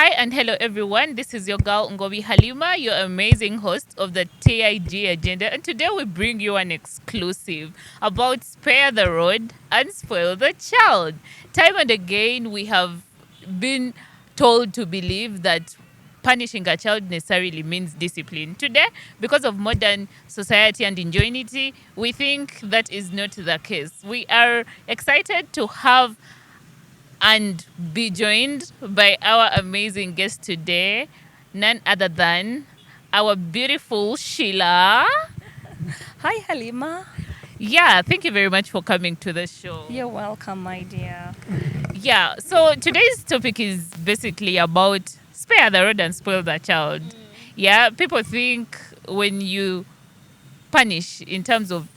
Hi and hello everyone. This is your girl Ngobi Halima, your amazing host of the TIG Agenda, and today we bring you an exclusive about spare the rod and spoil the child. Time and again, we have been told to believe that punishing a child necessarily means discipline. Today, because of modern society and ingenuity, we think that is not the case. We are excited to have and be joined by our amazing guest today, none other than our beautiful Sheila. Hi, Halima. Yeah, thank you very much for coming to the show. You're welcome, my dear. Yeah, so today's topic is basically about spare the rod and spoil the child. Yeah, people think when you punish in terms of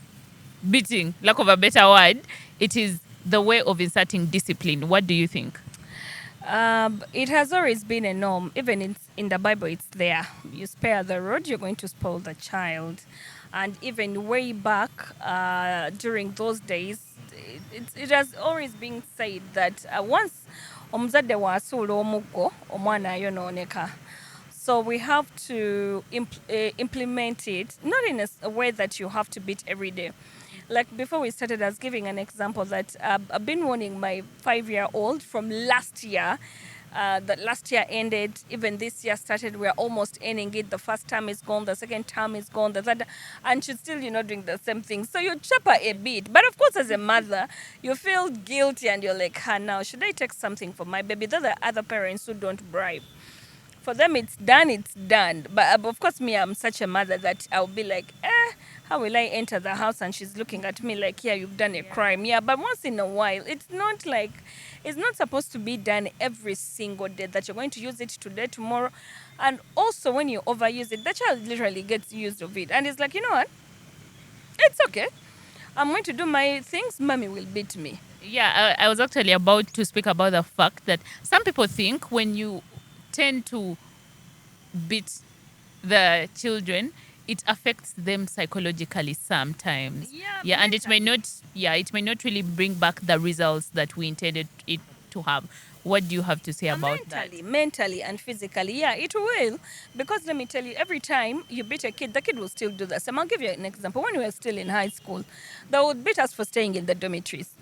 beating, lack of a better word, it is the way of inserting discipline. What do you think? It has always been a norm. Even in the Bible, it's there. You spare the rod, you're going to spoil the child. And even way back during those days, it has always been said that once omuzadde w'asuula omuggo omwana ayonooneka. So we have to implement it, not in a way that you have to beat every day. Like before we started, I was giving an example that I've been warning my 5-year-old from last year. That last year ended, even this year started, we're almost ending it. The first term is gone, the second term is gone, the third, and she's still, doing the same thing. So you chop her a bit. But of course, as a mother, you feel guilty and you're like, now, should I take something for my baby? There are other parents who don't bribe. For them, it's done, it's done. But of course, me, I'm such a mother that I'll be like, how will I enter the house? And she's looking at me like, yeah, you've done a crime. Yeah, but once in a while, it's not supposed to be done every single day that you're going to use it today, tomorrow. And also, when you overuse it, the child literally gets used of it. And it's like, you know what? It's okay. I'm going to do my things. Mommy will beat me. Yeah, I was actually about to speak about the fact that some people think when you tend to beat the children, it affects them psychologically sometimes. Yeah, And it may not really bring back the results that we intended it to have. What do you have to say about that? mentally and physically, yeah, it will. Because let me tell you, every time you beat a kid, the kid will still do the same. I'll give you an example. When we were still in high school, they would beat us for staying in the dormitories,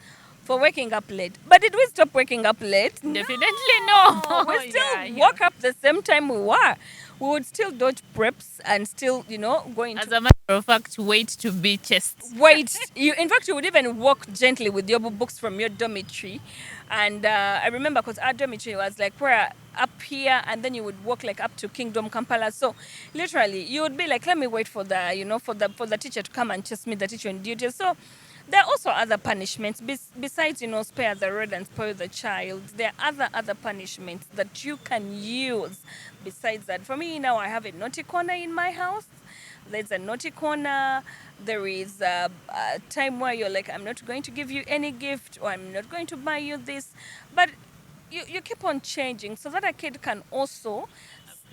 for waking up late. But did we stop waking up late? Definitely no. We still Yeah. woke up the same time we were. We would still dodge preps and still, go As into a matter of fact, wait to be chased. wait. In fact, you would even walk gently with your books from your dormitory. And I remember because our dormitory was like we're up here, and then you would walk like up to Kingdom Kampala. So literally, you would be like, let me wait for the for the teacher to come and chase me, the teacher on duty. So there are also other punishments besides spare the rod and spoil the child. There are other punishments that you can use besides that. For me now, I have a naughty corner in my house. There's a naughty corner. There is a time where you're like, I'm not going to give you any gift, or I'm not going to buy you this. But you keep on changing so that a kid can also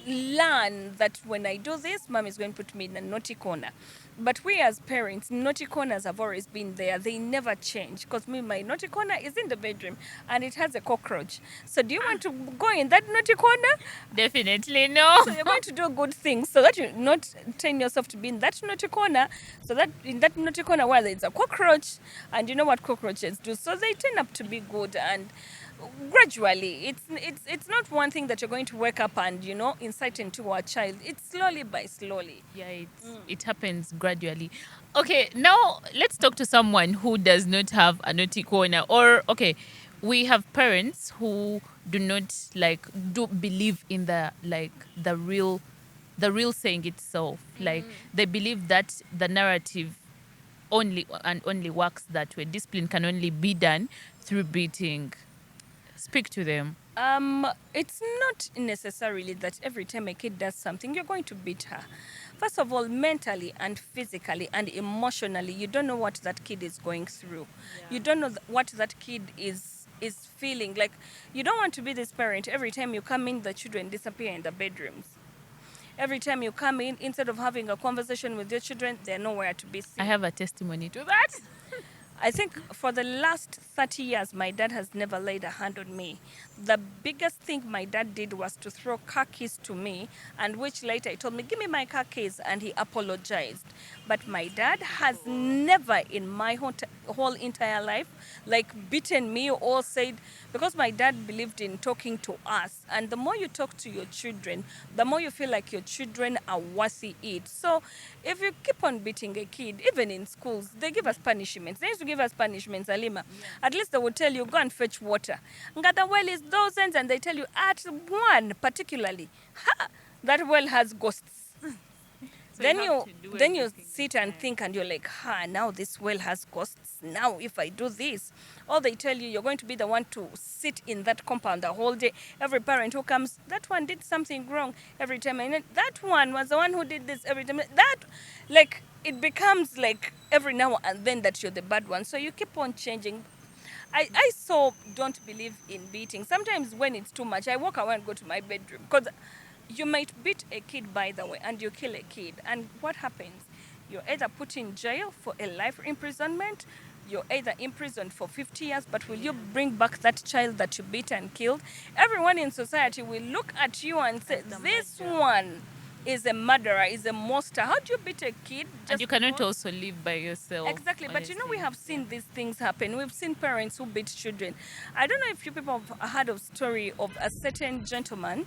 learn that when I do this, mom is going to put me in a naughty corner. But we as parents, naughty corners have always been there. They never change. Because my naughty corner is in the bedroom and it has a cockroach. So do you want to go in that naughty corner? Definitely no. So you're going to do good things so that you not train yourself to be in that naughty corner. So that in that naughty corner where there's a cockroach, and you know what cockroaches do. So they turn up to be good, and gradually it's not one thing that you're going to wake up and incite into a child. It's slowly by slowly. Yeah, it happens gradually. Okay, now let's talk to someone who does not have a naughty corner. Or okay, we have parents who do not do believe in the real saying itself. Like they believe that the narrative only and only works that way. Discipline can only be done through beating. Speak to them. It's not necessarily that every time a kid does something, you're going to beat her. First of all, mentally and physically and emotionally, you don't know what that kid is going through. Yeah. You don't know what that kid is feeling. Like, you don't want to be this parent. Every time you come in, the children disappear in the bedrooms. Every time you come in, instead of having a conversation with your children, they're nowhere to be seen. I have a testimony to that. I think for the last 30 years, my dad has never laid a hand on me. The biggest thing my dad did was to throw car keys to me, and which later he told me, "Give me my car keys," and he apologized. But my dad has never in my whole entire life like beaten me or said, because my dad believed in talking to us. And the more you talk to your children, the more you feel like your children are worthy it. So if you keep on beating a kid, even in schools, they give us punishments. They used to give us punishments, Alima. At least they would tell you, go and fetch water. Nga the well is those ends, and they tell you at one particularly, ha, that well has ghosts. So then have you to do then you everything. sit and think, and you're like, now this well has ghosts. Now if I do this, or they tell you you're going to be the one to sit in that compound the whole day. Every parent who comes, that one did something wrong every time, and that one was the one who did this every time. That, like, it becomes like every now and then that you're the bad one. So you keep on changing. I so don't believe in beating. Sometimes when it's too much, I walk away and go to my bedroom, because you might beat a kid, by the way, and you kill a kid. And what happens? You're either put in jail for a life imprisonment, you're either imprisoned for 50 years, but will you bring back that child that you beat and killed? Everyone in society will look at you and say, this one is a murderer, is a monster. How do you beat a kid? And you cannot also live by yourself. Exactly, but you know, we honestly. have seen these things happen. We've seen parents who beat children. I don't know if you people have heard of story of a certain gentleman,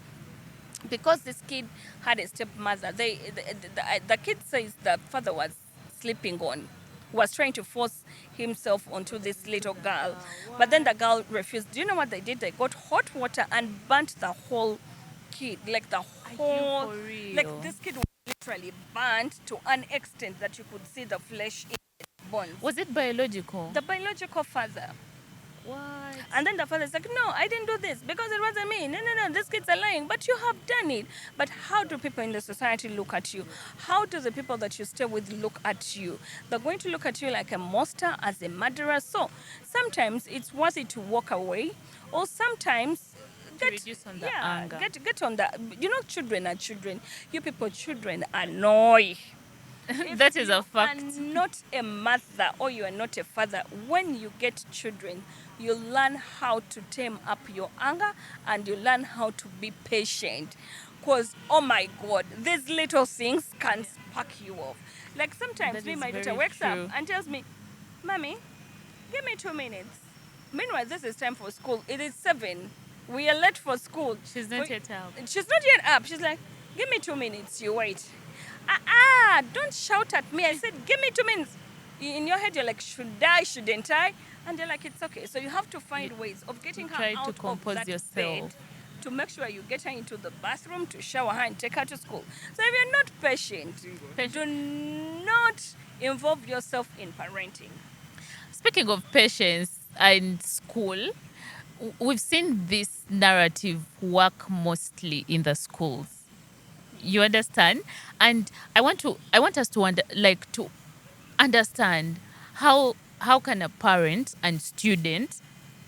because this kid had a stepmother. The kid says the father was sleeping on, was trying to force himself onto this little girl, but then the girl refused. Do you know what they did? They got hot water and burnt the whole kid, like the whole, for like real? this kid was literally burnt to an extent that you could see the flesh in its bones. Was it biological? The biological father. What? And then the father's like, no, I didn't do this because it wasn't me. No, no, no, these kids are lying. But you have done it. But how do people in the society look at you? How do the people that you stay with look at you? They're going to look at you like a monster, as a murderer. So sometimes it's worthy to walk away, or sometimes To reduce on the anger. get on the, you know, children are children. You people, children annoy. That is a You fact. are not a mother, or you are not a father, when you get children, you learn how to tame up your anger, and you learn how to be patient. Because, oh my God, these little things can spark you off. Like sometimes That me, is my daughter very wakes up true. and tells me, Mommy, give me 2 minutes. Meanwhile, this is time for school. It is 7. We are late for school. She's not yet up. She's not yet up. She's like, give me 2 minutes. You wait. Don't shout at me. I said, give me 2 minutes. In your head, you're like, should I, shouldn't I? And you're like, it's okay. So you have to find ways of getting her try to out of compose that yourself. bed, to make sure you get her into the bathroom, to shower her and take her to school. So if you're not patient, do not involve yourself in parenting. Speaking of patience and school, we've seen this narrative work mostly in the schools. You understand? And I want us to to understand how can a parent and student,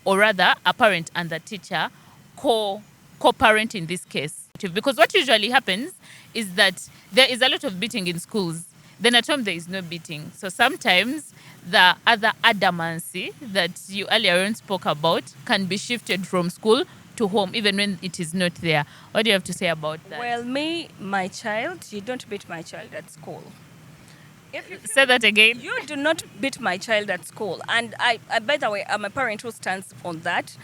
or rather a parent and the teacher, co-parent in this case. Because what usually happens is that there is a lot of beating in schools, then at home there is no beating. So sometimes the other adamancy that you earlier on spoke about can be shifted from school to home, even when it is not there. What do you have to say about that? Well, me, my child, you don't beat my child at school. If you Say that again. You do not beat my child at school. And by the way, I'm a parent who stands on that.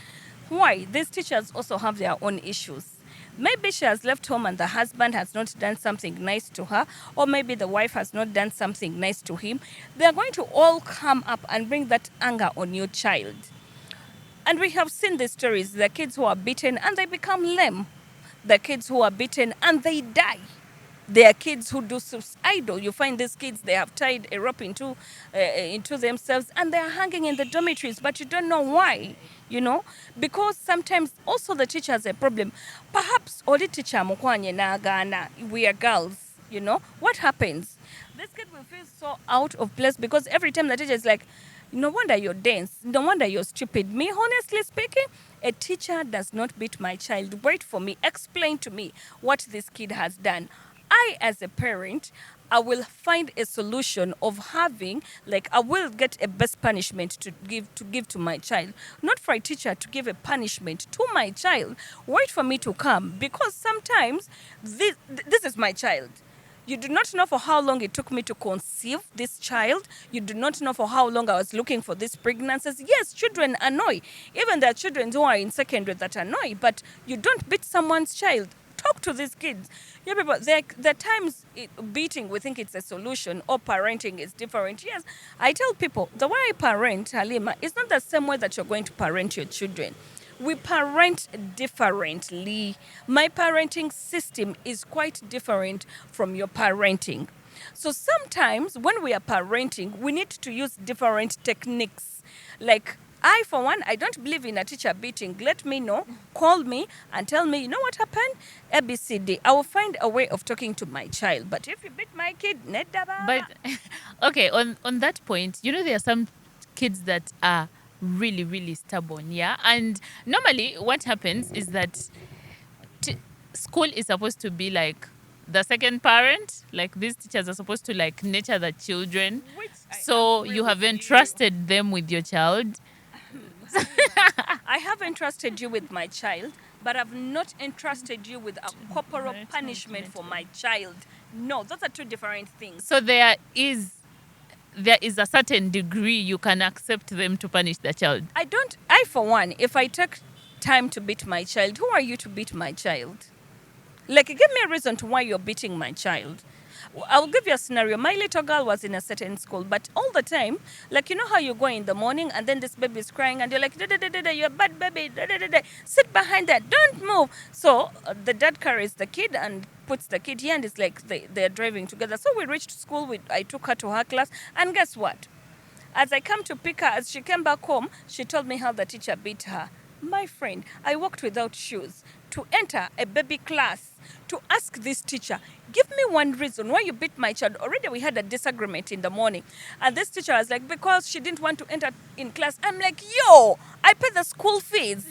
Why? These teachers also have their own issues. Maybe she has left home and the husband has not done something nice to her, or maybe the wife has not done something nice to him. They are going to all come up and bring that anger on your child. And we have seen the stories, the kids who are beaten and they become lame, the kids who are beaten and they die. There are kids who do suicidal. You find these kids, they have tied a rope into themselves and they are hanging in the dormitories, but you don't know why, you know, because sometimes also the teacher has a problem. Perhaps only teacher mukwanye na gana, we are girls, you know. What happens? This kid will feel so out of place because every time the teacher is like, no wonder you're dense, no wonder you're stupid. Me, honestly speaking, a teacher does not beat my child. Wait for me, explain to me what this kid has done. I, as a parent, I will find a solution of having, like, I will get a best punishment to give to my child, not for a teacher to give a punishment to my child. Wait for me to come, because sometimes this is my child. You do not know for how long it took me to conceive this child. You do not know for how long I was looking for these pregnancies. Yes, children annoy. Even there are children who are in secondary that annoy, but you don't beat someone's child. Talk to these kids. Yeah, people, there are times beating, we think it's a solution, or parenting is different. Yes, I tell people the way I parent, Halima, is not the same way that you're going to parent your children. We parent differently. My parenting system is quite different from your parenting. So sometimes when we are parenting, we need to use different techniques. Like, I, for one, I don't believe in a teacher beating. Let me know, call me and tell me, you know what happened? ABCD. I will find a way of talking to my child. But if you beat my kid, But okay, on that point, there are some kids that are really, really stubborn, yeah. And normally, what happens is that school is supposed to be like the second parent. Like, these teachers are supposed to like nurture the children. So you have entrusted them with your child. I have entrusted you with my child, but I've not entrusted you with a corporal punishment for my child. No, those are two different things. So there is a certain degree you can accept them to punish the child. I, for one, if I take time to beat my child, who are you to beat my child? Like, give me a reason to why you're beating my child. I'll give you a scenario. My little girl was in a certain school, but all the time, like, you know how you go in the morning and then this baby is crying and you're like, da, da, da, da, da, you're a bad baby, da, da, da, da. Sit behind that, don't move. So the dad carries the kid and puts the kid here, and it's like they're driving together. So we reached school, I took her to her class, and guess what? As I come to pick her, as she came back home, she told me how the teacher beat her. My friend, I walked without shoes to enter a baby class to ask this teacher, give me one reason why you beat my child. Already we had a disagreement in the morning. And this teacher was like, because she didn't want to enter in class. I'm like, yo, I pay the school fees.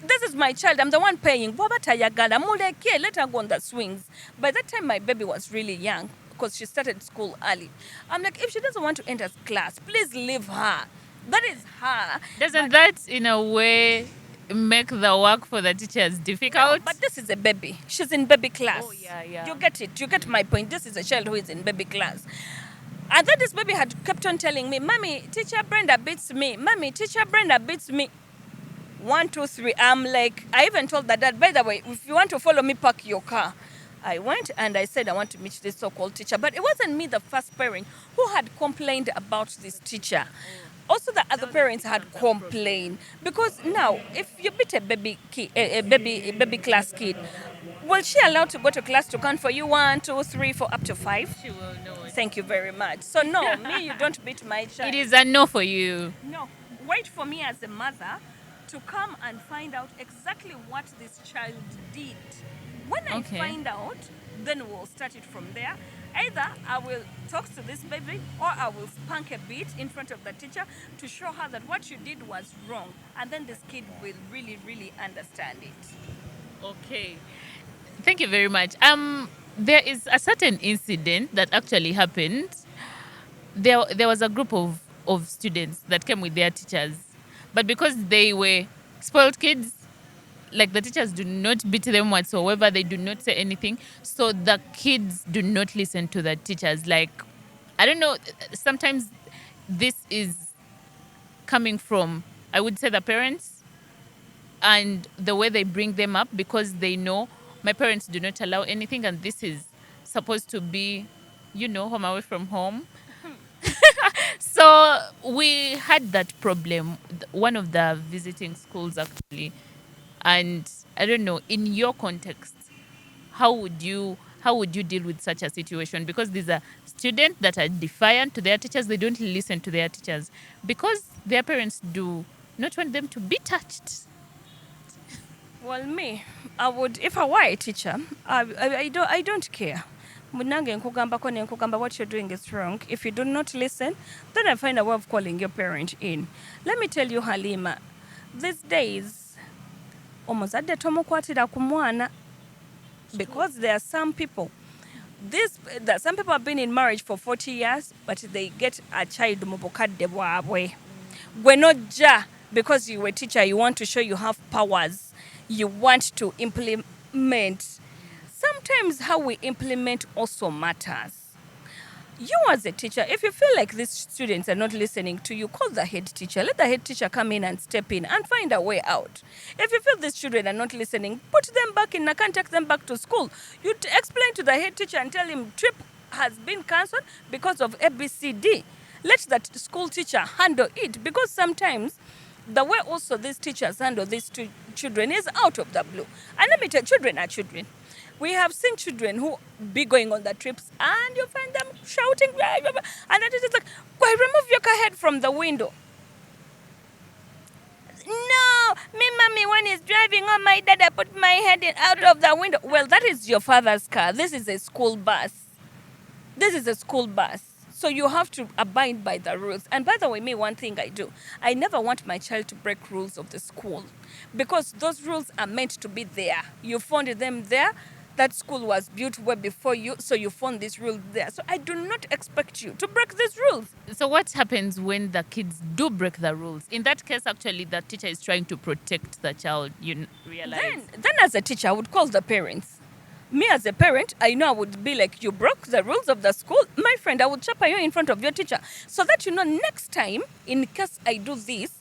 This is my child. I'm the one paying. Let her go on the swings. By that time, my baby was really young because she started school early. I'm like, if she doesn't want to enter class, please leave her. That is her. Doesn't that, in a way, make the work for the teachers difficult? No, but this is a baby. She's in baby class. Oh, yeah. You get it. You get my point. This is a child who is in baby class. And then this baby had kept on telling me, Mommy, teacher Brenda beats me. Mommy, teacher Brenda beats me. 1, 2, 3. I'm like, I even told the dad, by the way, if you want to follow me, park your car. I went and I said I want to meet this so-called teacher. But it wasn't me, the first parent, who had complained about this teacher. Also, the other parents had complained, because now, if you beat a baby class kid, was she allowed to go to class to count for you 1, 2, 3, 4, up to 5? She will know. Thank you very much. So no, me, you don't beat my child. It is a no for you. No, wait for me as a mother to come and find out exactly what this child did. When I find out, then we'll start it from there. Either I will talk to this baby, or I will spank a bit in front of the teacher to show her that what you did was wrong. And then this kid will really, really understand it. Okay. Thank you very much. There is a certain incident that actually happened. There was a group of students that came with their teachers. But because they were spoiled kids, like, the teachers do not beat them whatsoever. They do not say anything. So the kids do not listen to the teachers. Like, I don't know, sometimes this is coming from, I would say, the parents and the way they bring them up, because they know my parents do not allow anything, and this is supposed to be, home away from home. So we had that problem, one of the visiting schools actually. And I don't know, in your context, how would you deal with such a situation? Because these are students that are defiant to their teachers. They don't listen to their teachers because their parents do not want them to be touched. Well, me, I would, if I were a teacher, I don't care. What you're doing is wrong. If you do not listen, then I find a way of calling your parent in. Let me tell you, Halima, these days, omuzadde tomukwatira ku mwana, because there are some people, Some people have been in marriage for 40 years, but they get a child mu bukadde bwabwe. Gwe nojja because you were a teacher, you want to show you have powers, you want to implement. Sometimes how we implement also matters. You as a teacher, if you feel like these students are not listening to you, call the head teacher. Let the head teacher come in and step in and find a way out. If you feel these children are not listening, put them back in. I can't take them back to school. You explain to the head teacher and tell him trip has been cancelled because of ABCD. Let that school teacher handle it, because sometimes the way also these teachers handle these two children is out of the blue. And let me tell you, children are children. We have seen children who be going on the trips and you find them shouting, blah, blah, blah, and the teacher's like, "Why, remove your head from the window." No, me mommy, when he's driving on my dad, I put my head out of the window. Well, that is your father's car. This is a school bus. This is a school bus. So you have to abide by the rules. And by the way, me, one thing I do, I never want my child to break rules of the school, because those rules are meant to be there. You found them there. That school was built way before you, so you found this rule there. So I do not expect you to break these rules. So what happens when the kids do break the rules? In that case, actually, the teacher is trying to protect the child, you realize? Then as a teacher, I would call the parents. Me as a parent, I know I would be like, you broke the rules of the school. My friend, I would chapa you in front of your teacher, so that you know next time, in case I do this,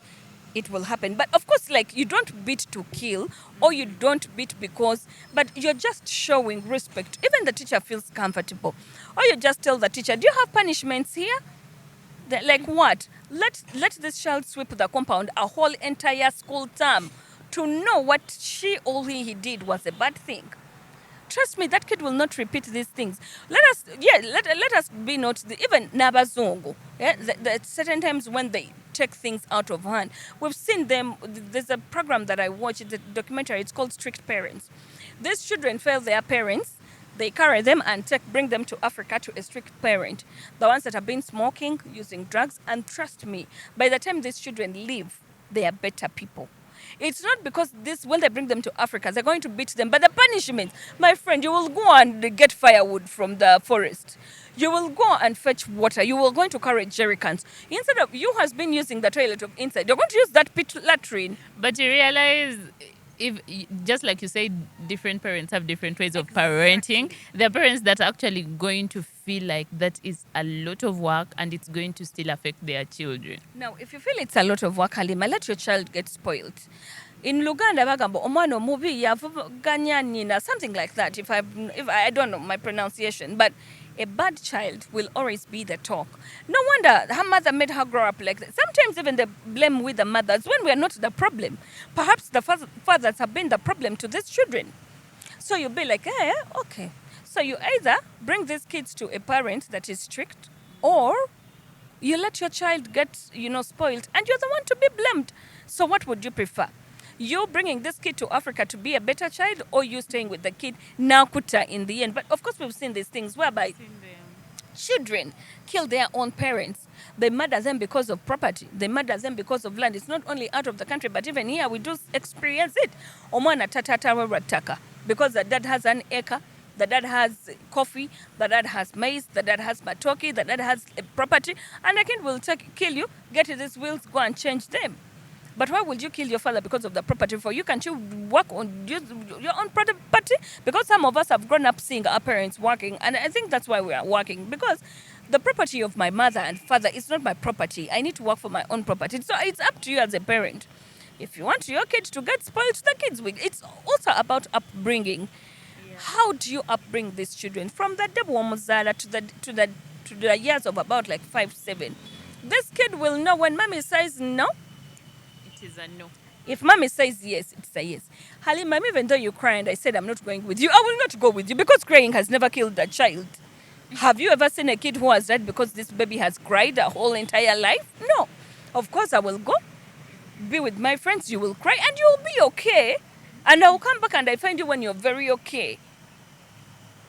it will happen. But of course, like, you don't beat to kill, or you don't beat because, but you're just showing respect. Even the teacher feels comfortable. Or you just tell the teacher, do you have punishments here? Like what? Let this child sweep the compound a whole entire school term to know what she or he did was a bad thing. Trust me, that kid will not repeat these things. Let us be not even nabazungu. Yeah, the certain times when they take things out of hand, we've seen them. There's a program that I watch. It's a documentary. It's called Strict Parents. These children fail their parents. They carry them and bring them to Africa to a strict parent. The ones that have been smoking, using drugs, and trust me, by the time these children leave, they are better people. It's not because when they bring them to Africa, they're going to beat them. But the punishment, my friend, you will go and get firewood from the forest. You will go and fetch water. You will going to carry jerry cans. Instead of you has been using the toilet inside, you're going to use that pit latrine. But you realize, if just like you say, different parents have different ways of parenting. There are parents that are actually going to feel like that is a lot of work and it's going to still affect their children. Now, if you feel it's a lot of work, Halima, let your child get spoiled. In Luganda, bagamba omwana omubi yavuganya nnyina, something like that. If I don't know my pronunciation, but a bad child will always be the talk. No wonder her mother made her grow up like that. Sometimes even the blame with the mothers when we are not the problem. Perhaps the fathers have been the problem to these children. So you'll be like, okay. So you either bring these kids to a parent that is strict, or you let your child get, spoiled, and you're the one to be blamed. So what would you prefer? You bringing this kid to Africa to be a better child, or you staying with the kid now kuta in the end? But of course we've seen these things whereby children kill their own parents. They murder them because of property. They murder them because of land. It's not only out of the country, but even here we do experience it. Omwana tatatawe rataka. Because the dad has an acre, the dad has coffee, the dad has maize, the dad has matoki, the dad has a property, and the kid will kill you, get these wheels, go and change them. But why would you kill your father because of the property? For you, can't you work on your own property? Because some of us have grown up seeing our parents working, and I think that's why we are working. Because the property of my mother and father is not my property. I need to work for my own property. So it's up to you as a parent. If you want your kids to get spoiled, the kids will. It's also about upbringing. Yeah. How do you upbring these children from the Debwamuzala to the years of about like 5, 7? This kid will know when mommy says no. It is a no. If mommy says yes, it's a yes. Halima, even though you cry and I said I'm not going with you, I will not go with you, because crying has never killed a child. Have you ever seen a kid who has died because this baby has cried a whole entire life? No. Of course I will go, be with my friends, you will cry and you will be okay. And I will come back and I find you when you're very okay.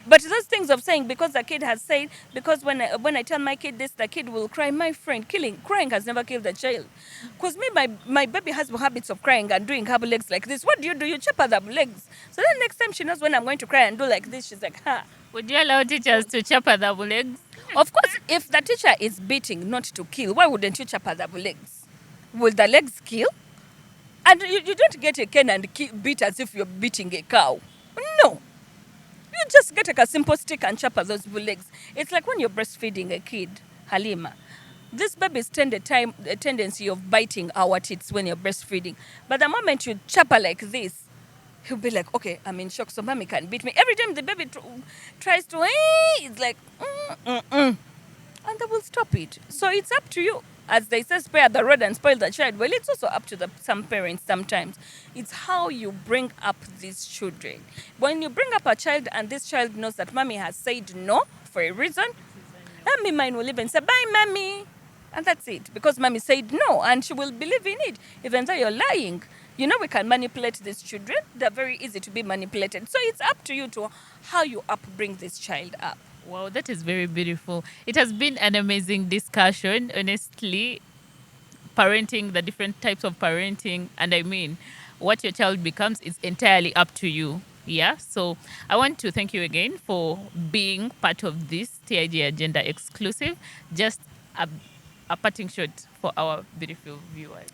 But those things of saying, because the kid has said, because when I tell my kid this, the kid will cry. My friend, crying has never killed a child. Because me, my baby has habits of crying and doing her legs like this. What do? You chop her the legs. So then next time she knows when I'm going to cry and do like this, she's like, ha. Would you allow teachers to chop her double legs? Of course, if the teacher is beating not to kill, why wouldn't you chop her the legs? Will the legs kill? And you don't get a cane and beat as if you're beating a cow. No. You just get like a simple stick and chop those legs. It's like when you're breastfeeding a kid, Halima. This babies tend a tendency of biting our teeth when you're breastfeeding. But the moment you chop her like this, he'll be like, okay, I'm in shock, so mommy can beat me. Every time the baby tries to, it's like, and they will stop it. So it's up to you. As they say, spare the rod and spoil the child. Well, it's also up to some parents sometimes. It's how you bring up these children. When you bring up a child and this child knows that mommy has said no for a reason, mommy mine will even say, bye, mommy. And that's it. Because mommy said no, and she will believe in it, even though you're lying. You know, we can manipulate these children. They're very easy to be manipulated. So it's up to you to how you bring this child up. Wow, that is very beautiful. It has been an amazing discussion, honestly. Parenting, the different types of parenting, and I mean, what your child becomes is entirely up to you. Yeah, so I want to thank you again for being part of this TIG Agenda exclusive. Just a parting shot for our beautiful viewers.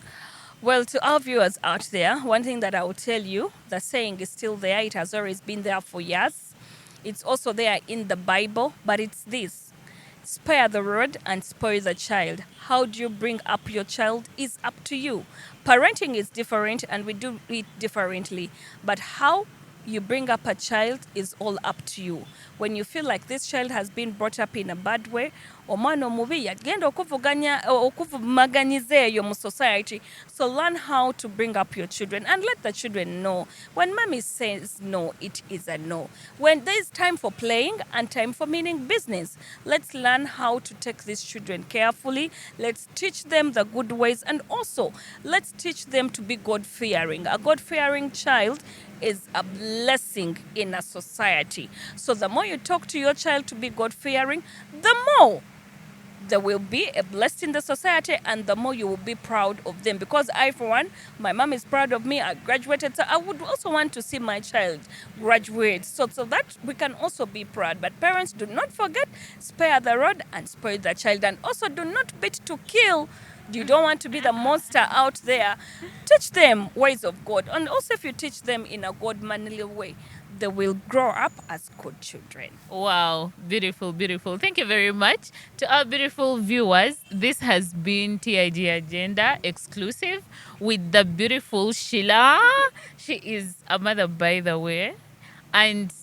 Well, to our viewers out there, one thing that I will tell you, the saying is still there. It has always been there for years. It's also there in the Bible, but it's this: spare the rod and spoil the child. How do you bring up your child is up to you. Parenting is different and we do it differently, but how you bring up a child is all up to you. When you feel like this child has been brought up in a bad way, omwana omubi yagenda okuvumaganyiza eyo mu society. So learn how to bring up your children and let the children know. When mommy says no, it is a no. When there is time for playing and time for meaning business, let's learn how to take these children carefully. Let's teach them the good ways, and also let's teach them to be God-fearing. A God-fearing child is a blessing in a society. So the more you talk to your child to be God-fearing, the more they will be a blessing in the society, and the more you will be proud of them. Because I, for one, my mom is proud of me. I graduated, so I would also want to see my child graduate, so that we can also be proud. But parents, do not forget, spare the rod and spoil the child. And also do not beat to kill. You don't want to be the monster out there. Teach them ways of God. And also if you teach them in a God-manly way, they will grow up as good children. Wow, beautiful, beautiful. Thank you very much. To our beautiful viewers, this has been TIG Agenda exclusive with the beautiful Sheila. She is a mother, by the way. And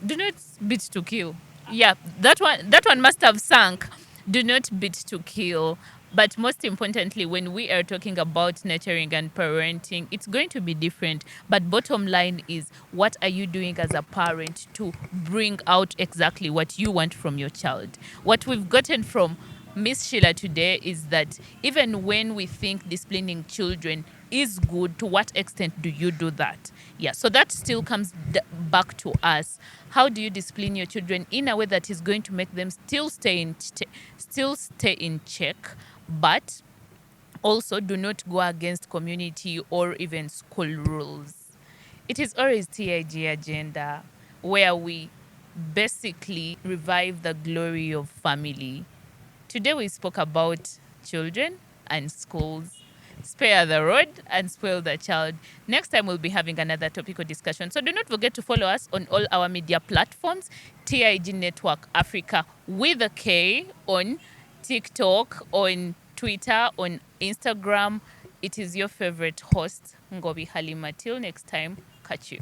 do not beat to kill. Yeah, that one must have sunk. Do not beat to kill. But most importantly, when we are talking about nurturing and parenting, it's going to be different. But bottom line is, what are you doing as a parent to bring out exactly what you want from your child? What we've gotten from Miss Sheila today is that even when we think disciplining children is good, to what extent do you do that? Yeah, so that still comes back to us. How do you discipline your children in a way that is going to make them still stay in check, but also do not go against community or even school rules? It is always TIG Agenda, where we basically revive the glory of family. Today we spoke about children and schools. Spare the rod and spoil the child. Next time we'll be having another topical discussion. So do not forget to follow us on all our media platforms. TIG Network Africa with a K on TikTok, on Twitter, on Instagram. It is your favorite host, Ngobi Halima. Till next time, catch you.